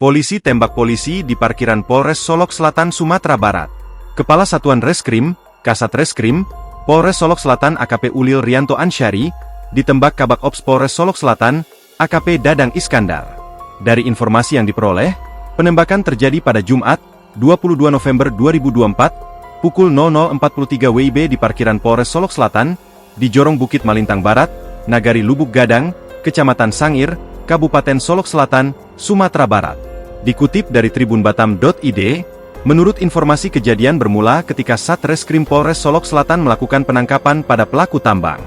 Polisi tembak polisi di parkiran Polres Solok Selatan, Sumatera Barat. Kepala Satuan Reskrim, Kasat Reskrim, Polres Solok Selatan AKP Ulil Rianto Ansyari, ditembak Kabak Ops Polres Solok Selatan, AKP Dadang Iskandar. Dari informasi yang diperoleh, penembakan terjadi pada Jumat, 22 November 2024, pukul 00.43 WIB di parkiran Polres Solok Selatan, di Jorong Bukit Malintang Barat, Nagari Lubuk Gadang, Kecamatan Sangir, Kabupaten Solok Selatan, Sumatera Barat. Dikutip dari tribunbatam.id, menurut informasi kejadian bermula ketika Satreskrim Polres Solok Selatan melakukan penangkapan pada pelaku tambang.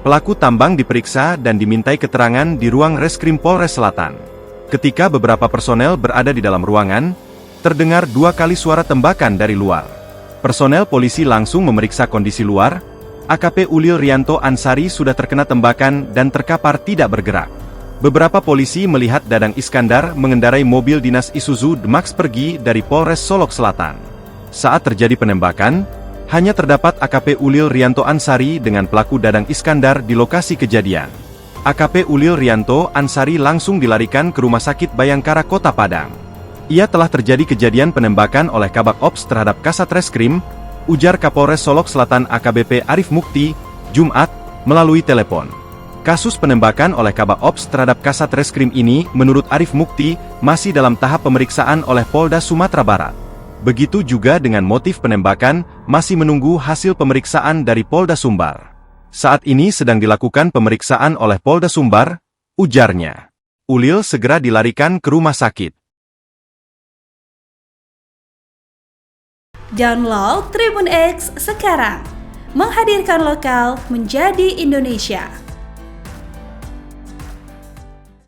Pelaku tambang diperiksa dan dimintai keterangan di ruang Reskrim Polres Selatan. Ketika beberapa personel berada di dalam ruangan, terdengar 2 kali suara tembakan dari luar. Personel polisi langsung memeriksa kondisi luar. AKP Ulil Rianto Ansari sudah terkena tembakan dan terkapar tidak bergerak. Beberapa polisi melihat Dadang Iskandar mengendarai mobil dinas Isuzu D-Max pergi dari Polres Solok Selatan. Saat terjadi penembakan, hanya terdapat AKP Ulil Rianto Ansari dengan pelaku Dadang Iskandar di lokasi kejadian. AKP Ulil Rianto Ansari langsung dilarikan ke Rumah Sakit Bayangkara Kota Padang. Ia telah terjadi kejadian penembakan oleh Kabak Ops terhadap Kasat Reskrim, ujar Kapolres Solok Selatan AKBP Arif Mukti, Jumat, melalui telepon. Kasus penembakan oleh Kabak Ops terhadap Kasat Reskrim ini, menurut Arif Mukti, masih dalam tahap pemeriksaan oleh Polda Sumatera Barat. Begitu juga dengan motif penembakan, masih menunggu hasil pemeriksaan dari Polda Sumbar. Saat ini sedang dilakukan pemeriksaan oleh Polda Sumbar, ujarnya. Ulil segera dilarikan ke rumah sakit. Download Tribun X sekarang, menghadirkan lokal menjadi Indonesia.